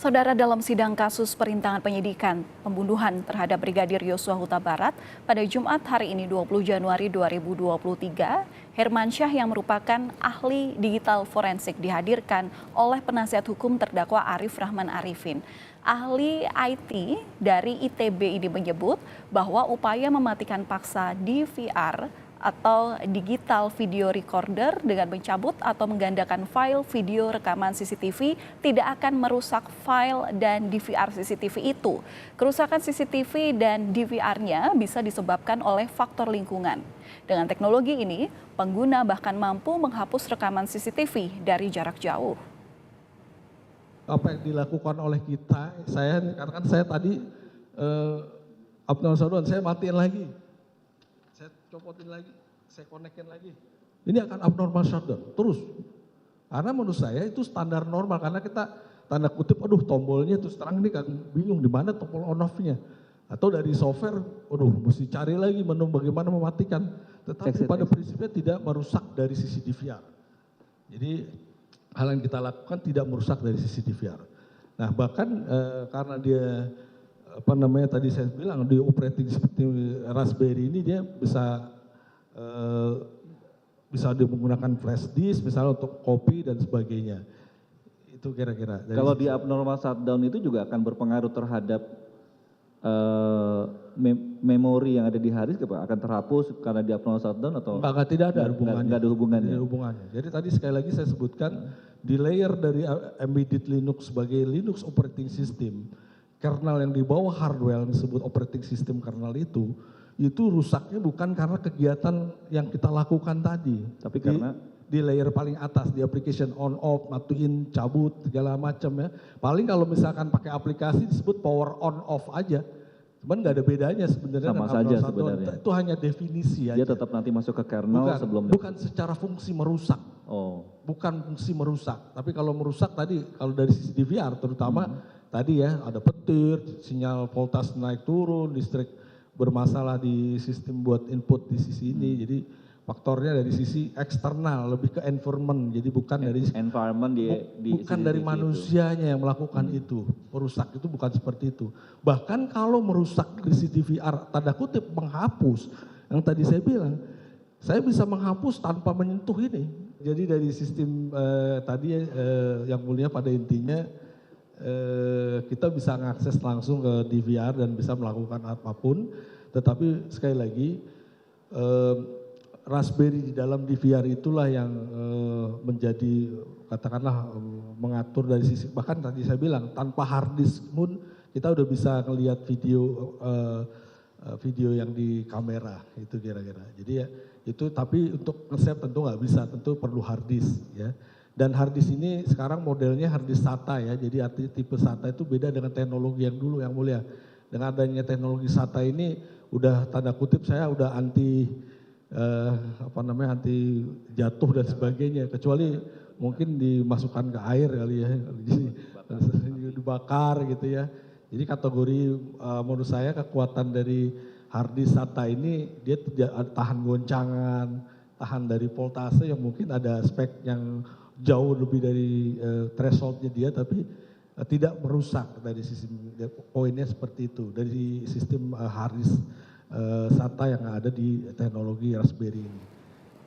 Saudara, dalam sidang kasus perintangan penyidikan pembunuhan terhadap Brigadir Yosua Huta Barat pada Jumat hari ini 20 Januari 2023, Hermansyah yang merupakan ahli digital forensik dihadirkan oleh penasihat hukum terdakwa Arif Rahman Arifin. Ahli IT dari ITB ini menyebut bahwa upaya mematikan paksa DVR atau digital video recorder dengan mencabut atau menggandakan file video rekaman CCTV tidak akan merusak file dan DVR CCTV itu. Kerusakan CCTV dan DVR-nya bisa disebabkan oleh faktor lingkungan. Dengan teknologi ini, pengguna bahkan mampu menghapus rekaman CCTV dari jarak jauh. Apa yang dilakukan oleh kita, karena saya tadi Abdul Saudon, saya matiin lagi. Saya copotin lagi, saya konekin lagi. Ini akan abnormal shutdown terus. Karena menurut saya itu standar normal, karena kita tanda kutip, aduh tombolnya terus terang ini kan bingung di mana tombol on off-nya. Atau dari software, aduh mesti cari lagi menu bagaimana mematikan. Tetapi pada prinsipnya tidak merusak dari sisi DVR. Jadi hal yang kita lakukan tidak merusak dari sisi DVR. Nah bahkan karena dia tadi saya bilang di operating seperti Raspberry ini dia bisa menggunakan flash disk misalnya untuk copy dan sebagainya. Itu kira-kira. Kalau di abnormal shutdown itu juga akan berpengaruh terhadap memori yang ada di hard disk akan terhapus karena di abnormal shutdown atau? Enggak, tidak ada hubungannya. Enggak ada hubungannya. Tidak ada hubungannya. Jadi tadi sekali lagi saya sebutkan di layer dari embedded Linux sebagai Linux operating system, kernel yang di bawah hardware yang disebut operating system kernel itu rusaknya bukan karena kegiatan yang kita lakukan tadi. Tapi karena di layer paling atas, di application on off, matiin, cabut, segala macam ya. Paling kalau misalkan pakai aplikasi disebut power on off aja. Cuman nggak ada bedanya sebenarnya. Sama saja sebenarnya. Itu hanya definisi aja. Dia tetap nanti masuk ke kernel bukan secara fungsi merusak. Oh. Bukan fungsi merusak. Tapi kalau merusak tadi, kalau dari sisi DVR terutama tadi ya ada petir, sinyal voltage naik turun, listrik bermasalah di sistem buat input di sisi ini. Jadi faktornya dari sisi eksternal, lebih ke environment. Jadi bukan dari environment bukan dari manusianya yang melakukan itu. Merusak itu bukan seperti itu. Bahkan kalau merusak di sisi DVR, tanda kutip menghapus, yang tadi saya bilang, saya bisa menghapus tanpa menyentuh ini. Jadi dari sistem tadi yang mulia pada intinya kita bisa mengakses langsung ke DVR dan bisa melakukan apapun. Tetapi sekali lagi Raspberry di dalam DVR itulah yang menjadi katakanlah mengatur dari sisi, bahkan tadi saya bilang tanpa hard disk pun kita udah bisa ngelihat video yang di kamera itu kira-kira. Jadi ya itu, tapi untuk nge-save tentu nggak bisa, tentu perlu hard disk ya. Dan hard disk ini sekarang modelnya hard disk SATA ya, jadi tipe SATA itu beda dengan teknologi yang dulu yang mulia. Dengan adanya teknologi SATA ini udah tanda kutip saya udah anti anti jatuh dan sebagainya, kecuali mungkin dimasukkan ke air kali ya, dibakar gitu ya. Jadi kategori menurut saya kekuatan dari hard disk SATA ini dia tahan goncangan, tahan dari voltase yang mungkin ada spek yang jauh lebih dari thresholdnya dia, tapi tidak merusak dari sistem, poinnya seperti itu dari sistem hard disk SATA yang ada di teknologi Raspberry ini.